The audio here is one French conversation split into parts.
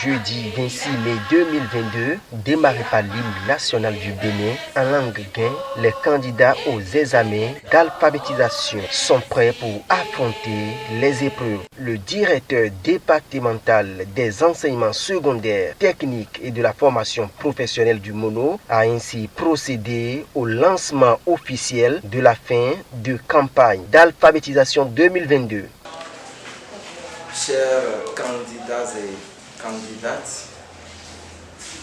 jeudi 26 mai 2022, démarré par l'hymne national du Bénin en langue guin, les candidats aux examens d'alphabétisation sont prêts pour affronter les épreuves. Le directeur départemental des enseignements secondaires, techniques et de la formation professionnelle du Mono a ainsi procédé au lancement officiel de la fin de campagne d'alphabétisation 2022. Chers candidats et candidates,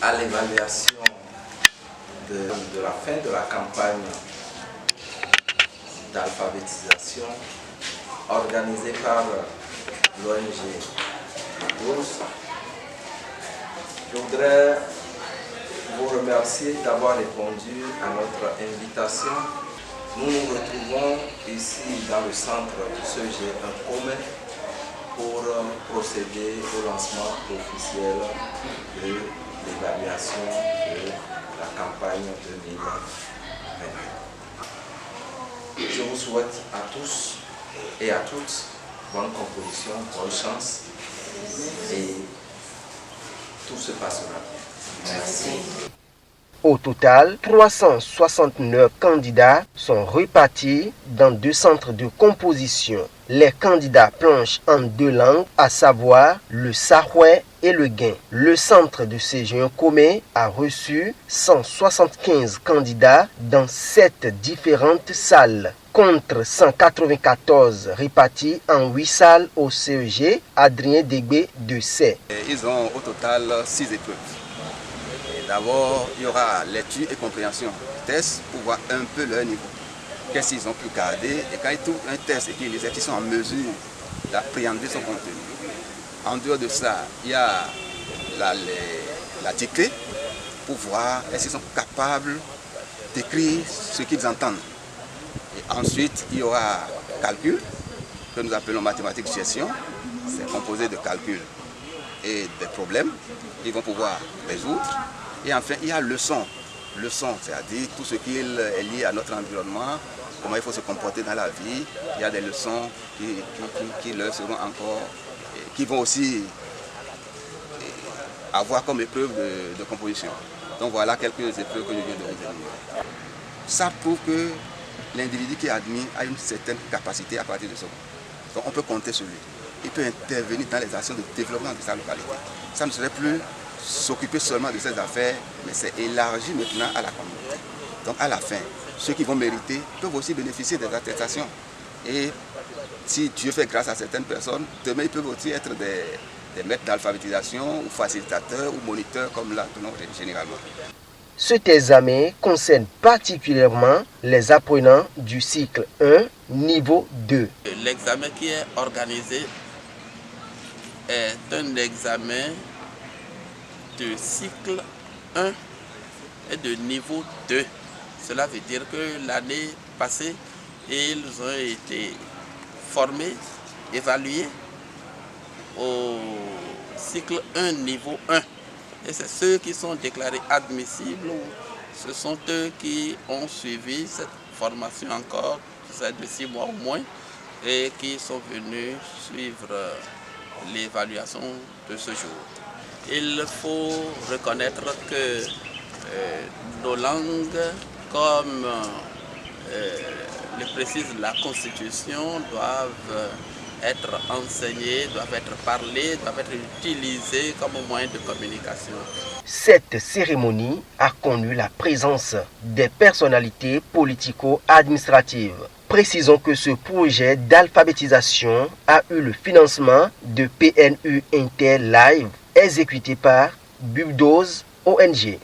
à l'évaluation de la fin de la campagne d'alphabétisation organisée par l'ONG Bourse, je voudrais vous remercier d'avoir répondu à notre invitation. Nous nous retrouvons ici dans le centre du CG1 commun pour procéder au lancement officiel de l'évaluation de la campagne 2022. Je vous souhaite à tous et à toutes bonne composition, bonne chance et tout se passera. Merci. Au total, 369 candidats sont répartis dans 2 centres de composition. Les candidats planchent en 2 langues, à savoir le Sahouais et le Guin. Le centre de CG1 commun a reçu 175 candidats dans 7 différentes salles, contre 194 répartis en 8 salles au CEG Adrien Degbé de Say. Ils ont au total 6 épreuves. D'abord, il y aura lecture et compréhension, test pour voir un peu leur niveau. Qu'est-ce qu'ils ont pu garder, et quand ils trouvent un test et qu'ils lisent, ils sont en mesure d'appréhender son contenu. En dehors de ça, il y a la dictée pour voir est-ce qu'ils sont capables d'écrire ce qu'ils entendent. Et ensuite, il y aura calcul, que nous appelons mathématiques gestion. C'est composé de calcul et des problèmes qu'ils vont pouvoir résoudre. Et enfin, il y a leçon, c'est-à-dire tout ce qui est lié à notre environnement, comment il faut se comporter dans la vie. Il y a des leçons qui leur seront encore, qui vont aussi avoir comme épreuve de composition. Donc voilà quelques épreuves que je viens de vous donner. Ça prouve que l'individu qui est admis a une certaine capacité à partir de ça. Donc on peut compter sur lui. Il peut intervenir dans les actions de développement de sa localité. Ça ne serait plus s'occuper seulement de ses affaires, mais c'est élargi maintenant à la communauté. Donc à la fin, ceux qui vont mériter peuvent aussi bénéficier des attestations. Et si Dieu fait grâce à certaines personnes, demain ils peuvent aussi être des maîtres d'alphabétisation ou facilitateurs ou moniteurs comme l'appelons généralement. Cet examen concerne particulièrement les apprenants du cycle 1, niveau 2. L'examen qui est organisé est un examen de cycle 1 et de niveau 2. Cela veut dire que l'année passée, ils ont été formés, évalués au cycle 1, niveau 1. Et c'est ceux qui sont déclarés admissibles, ce sont eux qui ont suivi cette formation encore, c'est de 6 mois au moins, et qui sont venus suivre l'évaluation de ce jour. Il faut reconnaître que nos langues, comme le précise la Constitution, doivent être enseignées, doivent être parlées, doivent être utilisées comme moyen de communication. Cette cérémonie a connu la présence des personnalités politico-administratives. Précisons que ce projet d'alphabétisation a eu le financement de PNU Inter Live, exécuté par Bubdose ONG.